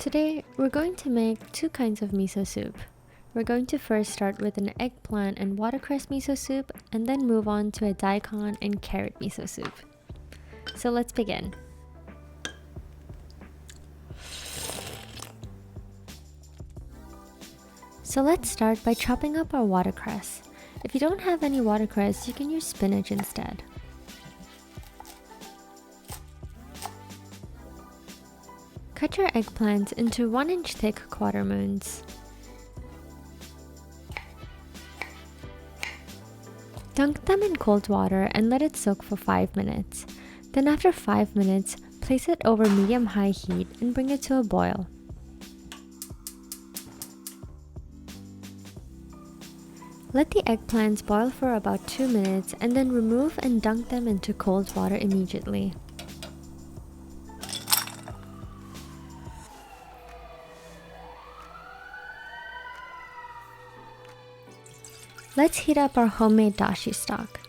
Today, we're going to make two kinds of miso soup. We're going to first start with an eggplant and watercress miso soup and then move on to a daikon and carrot miso soup. So let's begin. So let's start by chopping up our watercress. If you don't have any watercress, you can use spinach instead. Cut your eggplants into 1-inch thick quartermoons. Dunk them in cold water and let it soak for 5 minutes. Then after 5 minutes, place it over medium-high heat and bring it to a boil. Let the eggplants boil for about 2 minutes and then remove and dunk them into cold water immediately. Let's heat up our homemade dashi stock.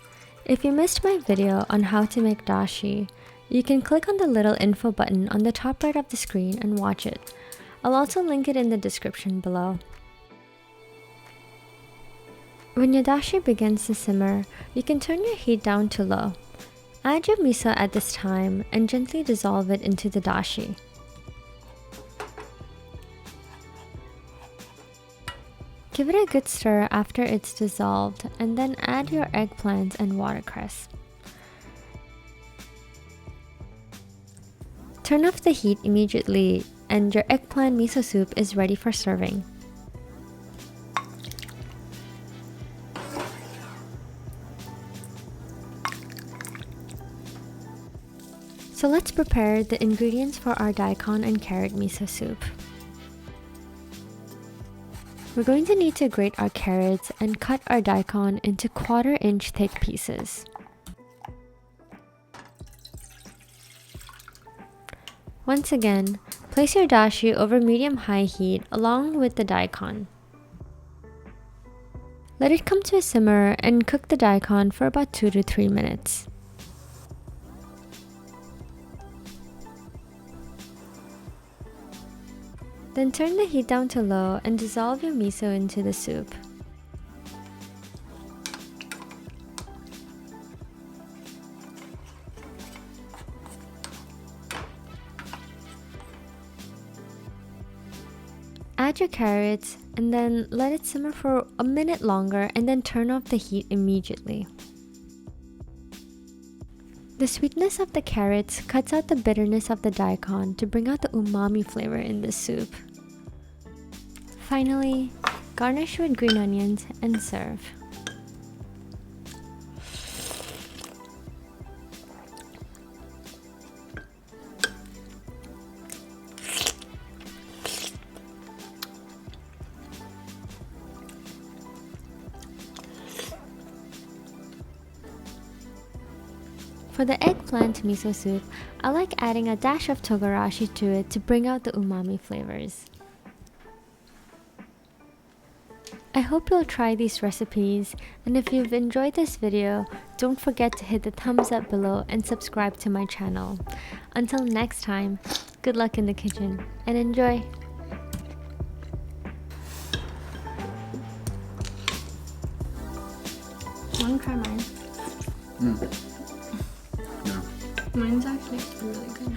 If you missed my video on how to make dashi, you can click on the little info button on the top right of the screen and watch it. I'll also link it in the description below. When your dashi begins to simmer, you can turn your heat down to low. Add your miso at this time and gently dissolve it into the dashi. Give it a good stir after it's dissolved and then add your eggplants and watercress. Turn off the heat immediately and your eggplant miso soup is ready for serving. So let's prepare the ingredients for our daikon and carrot miso soup. We're going to need to grate our carrots and cut our daikon into 1/4-inch thick pieces. Once again, place your dashi over medium-high heat along with the daikon. Let it come to a simmer and cook the daikon for about 2 to 3 minutes. Then turn the heat down to low and dissolve your miso into the soup. Add your carrots and then let it simmer for a minute longer and then turn off the heat immediately. The sweetness of the carrots cuts out the bitterness of the daikon to bring out the umami flavor in this soup. Finally, garnish with green onions and serve. For the eggplant miso soup, I like adding a dash of togarashi to it to bring out the umami flavors. I hope you'll try these recipes, and if you've enjoyed this video, don't forget to hit the thumbs up below and subscribe to my channel. Until next time, good luck in the kitchen and enjoy! Want to try mine? Yeah. Mine's actually really good.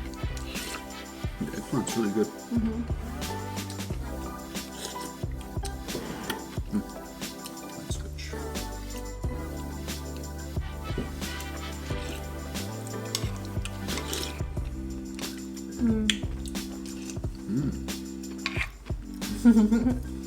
The eggplant's really good. That's good. Mm.